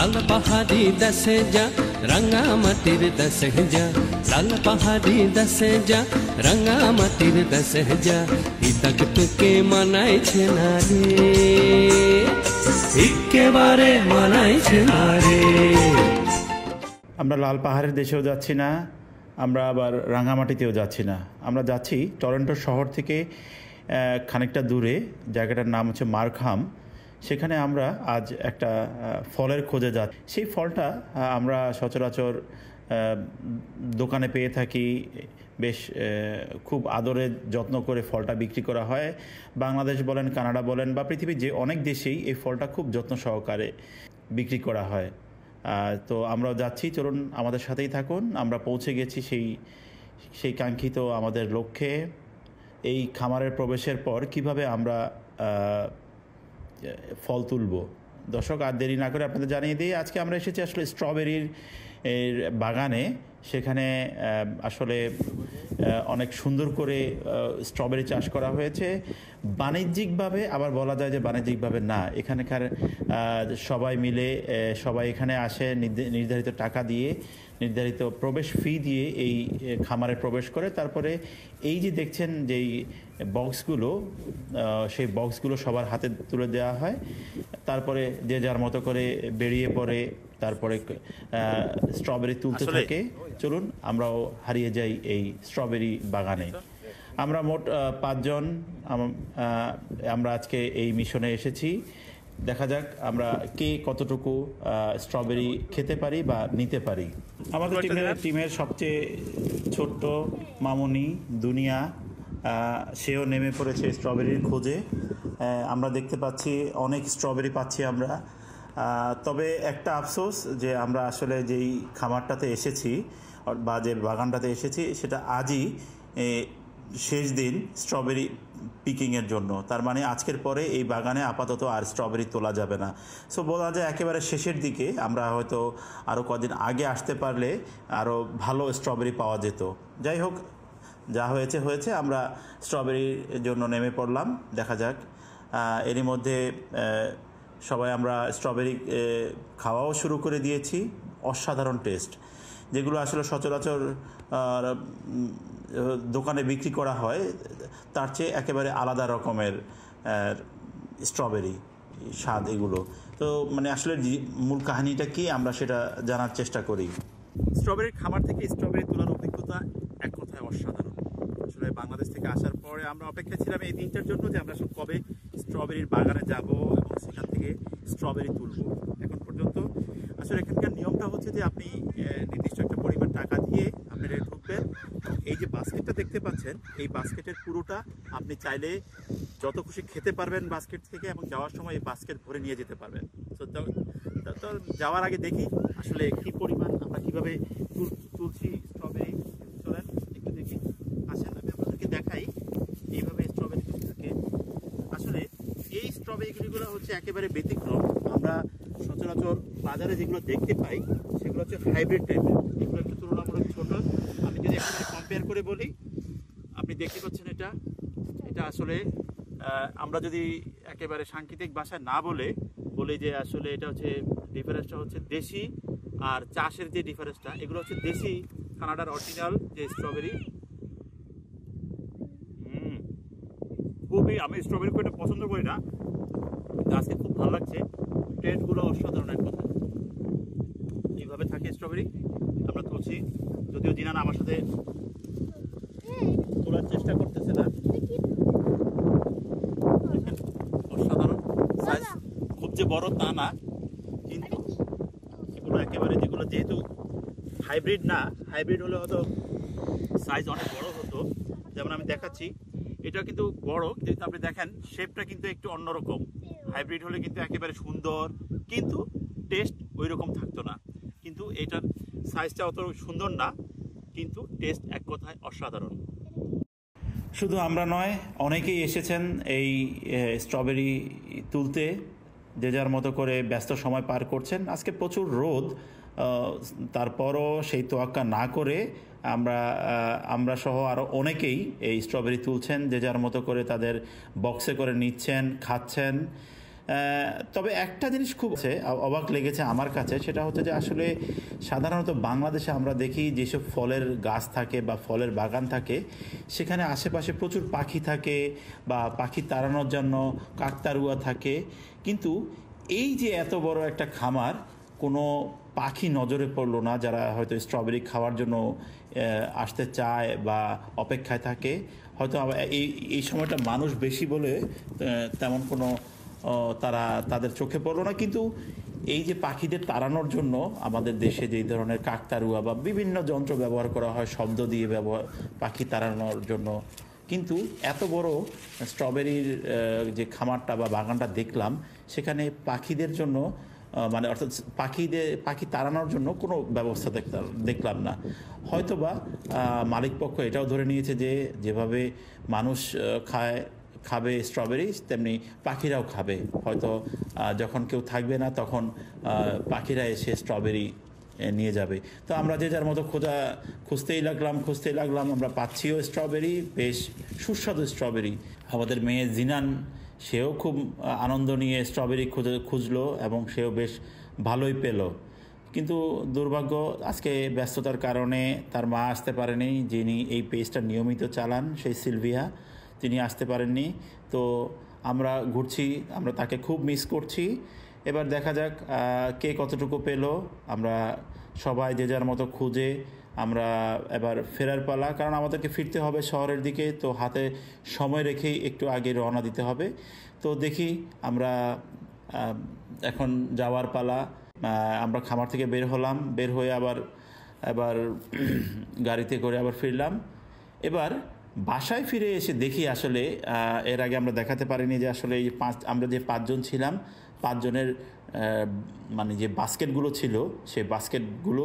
লাল পাহাড়ি দেশে যা রাঙা মাটির দেশে যা লাল পাহাড়ি দেশে যা রাঙা মাটির দেশে যা ইতাক তোকে মানাইছে না রে একেবারে মানাইছে না রে। আমরা লাল পাহাড়ের দেশেও যাচ্ছি না, আমরা আবার রাঙামাটিতেও যাচ্ছি না, আমরা যাচ্ছি টরন্টো শহর থেকে খানিকটা দূরে, জায়গাটার নাম হচ্ছে মার্কহাম। সেখানে আমরা আজ একটা ফলের খোঁজে যাচ্ছি। সেই ফলটা আমরা সচরাচর দোকানে পেয়ে থাকি, বেশ খুব আদরে যত্ন করে ফলটা বিক্রি করা হয়। বাংলাদেশ বলেন, কানাডা বলেন বা পৃথিবীর যে অনেক দেশেই এই ফলটা খুব যত্ন সহকারে বিক্রি করা হয়। তো আমরা যাচ্ছি, চলুন আমাদের সাথেই থাকুন। আমরা পৌঁছে গেছি সেই কাঙ্ক্ষিত আমাদের লক্ষ্যে। এই খামারের প্রবেশের পর কিভাবে আমরা ফল তুলব। দর্শক, আর দেরি না করে আপনাদের জানিয়ে দিই, আজকে আমরা এসেছি আসলে স্ট্রবেরির বাগানে। সেখানে আসলে অনেক সুন্দর করে স্ট্রবেরি চাষ করা হয়েছে বাণিজ্যিকভাবে, আবার বলা যায় যে বাণিজ্যিকভাবে না। এখানকার সবাই মিলে সবাই এখানে আসে নির্ধারিত টাকা দিয়ে, নির্ধারিত প্রবেশ ফি দিয়ে এই খামারে প্রবেশ করে। তারপরে এই যে দেখছেন যেই বক্সগুলো, সেই বক্সগুলো সবার হাতে তুলে দেওয়া হয়। তারপরে যে যার মতো করে বেরিয়ে পড়ে, তারপরে স্ট্রবেরি তুলতে থাকে। চলুন আমরাও হারিয়ে যাই এই স্ট্রবেরি বাগানে। আমরা মোট 5 জন আমরা আজকে এই মিশনে এসেছি। দেখা যাক আমরা কে কতটুকু স্ট্রবেরি খেতে পারি বা নিতে পারি। আমাদের টিমের সবচেয়ে ছোট্ট মামুনি দুনিয়া, সেও নেমে পড়েছে স্ট্রবেরির খোঁজে। আমরা দেখতে পাচ্ছি অনেক স্ট্রবেরি পাচ্ছি আমরা। তবে একটা আফসোস যে আমরা আসলে যেই খামারটাতে এসেছি বা যে বাগানটাতে এসেছি সেটা আজই শেষ দিন স্ট্রবেরি পিকিংয়ের জন্য। তার মানে আজকের পরে এই বাগানে আপাতত আর স্ট্রবেরি তোলা যাবে না। সো বলা যায় একেবারে শেষের দিকে। আমরা হয়তো আরও কদিন আগে আসতে পারলে আরও ভালো স্ট্রবেরি পাওয়া যেত। যাই হোক, যা হয়েছে হয়েছে। আমরা স্ট্রবেরির জন্য নেমে পড়লাম। দেখা যাক। এরই মধ্যে সবাই আমরা স্ট্রবেরি খাওয়াও শুরু করে দিয়েছি। অসাধারণ টেস্ট, যেগুলো আসলে সচরাচর দোকানে বিক্রি করা হয় তার চেয়ে একেবারে আলাদা রকমের স্ট্রবেরি স্বাদ এগুলো। তো মানে আসলে মূল কাহিনীটা কি আমরা সেটা জানার চেষ্টা করি। স্ট্রবেরির খামার থেকে স্ট্রবেরি তোলার অভিজ্ঞতা এক কথায় অসাধারণ। আসলে বাংলাদেশ থেকে আসার পরে আমরা অপেক্ষা ছিলাম এই দিনটার জন্য যে আমরা সব কবে স্ট্রবেরির বাগানে যাব এবং সেখান থেকে স্ট্রবেরি তুলব। এখন পর্যন্ত আসলে এখানকার নিয়মটা হচ্ছে যে আপনি নির্দিষ্ট একটা পরিমাণ টাকা দিয়ে আপনি ঢুকবেন। এই যে বাস্কেটটা দেখতে পাচ্ছেন, এই বাস্কেটের পুরোটা আপনি চাইলে যত খুশি খেতে পারবেন বাস্কেট থেকে, এবং যাওয়ার সময় এই বাস্কেট ভরে নিয়ে যেতে পারবেন। তো যাওয়ার আগে দেখি আসলে কি পরিমাণ আমরা কীভাবে তুলছি স্ট্রবেরি। চলেন একটু দেখি, আসেন আমি আপনাদেরকে দেখাই এইভাবে স্ট্রবেরি তুলতে থাকে। আসলে এই স্ট্রবেরিগুলো হচ্ছে একেবারে ব্যতিক্রম। আমরা সচরাচর বাজারে যেগুলো দেখতে পাই সেগুলো হচ্ছে হাইব্রিড টাইপের, এগুলো একটু তুলনামূলক ছোট। আমি যদি একেবারে কম্পেয়ার করে বলি, আপনি দেখতে পাচ্ছেন এটা আসলে আমরা যদি একেবারে সাংকেতিক ভাষায় না বলি যে আসলে এটা হচ্ছে ডিফারেন্সটা হচ্ছে দেশি আর চাষের যে ডিফারেন্সটা, এগুলো হচ্ছে দেশি কানাডার অরিজিনাল যে স্ট্রবেরি। খুবই, আমি স্ট্রবেরি খুব একটা পছন্দ করি না, কিন্তু আজকে খুব ভালো লাগছে। টেস্টগুলো অসাধারণ এক কথা। এইভাবে থাকে স্ট্রবেরি, আমরা তুলছি। যদিও জিনান আমার সাথে তোলার চেষ্টা করতেছে না। অসাধারণ সাইজ, খুব যে বড় তা না, কিন্তু এগুলো একেবারে যেগুলো যেহেতু হাইব্রিড না, হাইব্রিড হলে হয়তো সাইজ অনেক বড় হতো। যেমন আমি দেখাচ্ছি, এটা কিন্তু বড়, কিন্তু আপনি দেখেন শেপটা কিন্তু একটু অন্যরকম। হাইব্রিড হলে কিন্তু একেবারে সুন্দর, কিন্তু টেস্ট ওই রকম থাকতো না। কিন্তু এটার সাইজটা অত সুন্দর না, কিন্তু টেস্ট এক কথায় অসাধারণ। শুধু আমরা নয়, অনেকেই এসেছেন এই স্ট্রবেরি তুলতে, যে যার মতো করে ব্যস্ত সময় পার করছেন। আজকে প্রচুর রোদ, তারপরও সেই তোয়াক্কা না করে আমরা সহ আরও অনেকেই এই স্ট্রবেরি তুলছেন, যে যার মতো করে তাদের বক্সে করে নিচ্ছেন, খাচ্ছেন। তবে একটা জিনিস খুব অবাক লেগেছে আমার কাছে, সেটা হচ্ছে যে আসলে সাধারণত বাংলাদেশে আমরা দেখি যেসব ফলের গাছ থাকে বা ফলের বাগান থাকে সেখানে আশেপাশে প্রচুর পাখি থাকে বা পাখি তাড়ানোর জন্য কাকতাড়ুয়া থাকে, কিন্তু এই যে এত বড় একটা খামার কোনো পাখি নজরে পড়লো না যারা হয়তো স্ট্রবেরি খাওয়ার জন্য আসতে চায় বা অপেক্ষায় থাকে। হয়তো এই সময়টা মানুষ বেশি বলে তেমন কোনো তাদের চোখে পড়লো না, কিন্তু এই যে পাখিদের তাড়ানোর জন্য আমাদের দেশে যেই ধরনের কাকতাড়ুয়া বা বিভিন্ন যন্ত্র ব্যবহার করা হয় শব্দ দিয়ে পাখি তাড়ানোর জন্য, কিন্তু এত বড় স্ট্রবেরির যে খামারটা বা বাগানটা দেখলাম সেখানে পাখিদের জন্য মানে অর্থাৎ পাখি তাড়ানোর জন্য কোনো ব্যবস্থা দেখলাম না। হয়তোবা মালিকপক্ষ এটাও ধরে নিয়েছে যে যেভাবে মানুষ খাবে স্ট্রবেরি তেমনি পাখিরাও খাবে, হয়তো যখন কেউ থাকবে না তখন পাখিরা এসে স্ট্রবেরি নিয়ে যাবে। তো আমরা যে যার মতো খুঁজতেই লাগলাম, আমরা পাচ্ছিও স্ট্রবেরি, বেশ সুস্বাদু স্ট্রবেরি। আমাদের মেয়ে জিনান সেও খুব আনন্দ নিয়ে স্ট্রবেরি খুঁজলো এবং সেও বেশ ভালোই পেল, কিন্তু দুর্ভাগ্য আজকে ব্যস্ততার কারণে তার মা আসতে পারেনি, যিনি এই পেজটা নিয়মিত চালান সেই সিলভিয়া, তিনি আসতে পারেননি। তো আমরা ঘুরছি, আমরা তাকে খুব মিস করছি। এবার দেখা যাক কে কতটুকু পেল। আমরা সবাই যে যার মতো খুঁজে আমরা এবার ফেরার পালা, কারণ আমাদেরকে ফিরতে হবে শহরের দিকে, তো হাতে সময় রেখেই একটু আগে রওনা দিতে হবে। তো দেখি আমরা এখন যাওয়ার পালা। আমরা খামার থেকে বের হলাম, বের হয়ে আবার গাড়িতে করে আবার ফিরলাম। এবার বাসায় ফিরে এসে দেখি আসলে এর আগে আমরা দেখাতে পারিনি যে আসলে এই আমরা যে 5 জন ছিলাম, 5 জনের মানে যে বাস্কেটগুলো ছিল সেই বাস্কেটগুলো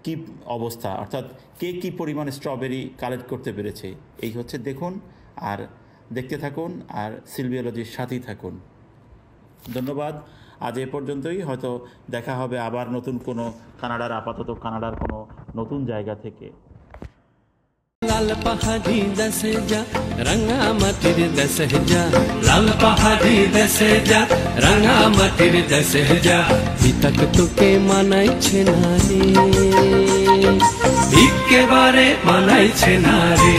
কি অবস্থা, অর্থাৎ কে কী পরিমাণে স্ট্রবেরি কালেক্ট করতে পেরেছে। এই হচ্ছে দেখুন, আর দেখতে থাকুন, আর সিলভিওলজির সাথেই থাকুন। ধন্যবাদ, আজ এ পর্যন্তই। হয়তো দেখা হবে আবার নতুন কোনো আপাতত কানাডার কোনো নতুন জায়গা থেকে। লাল পাহাড়ি দেশে যা রঙা মাটির দেশে যা, লাল পাহাড়ি দেশে যা রঙা মাটির দেশে যা, বিতক তোকে মানাইছে না রে, একেবারে মানাইছে না রে।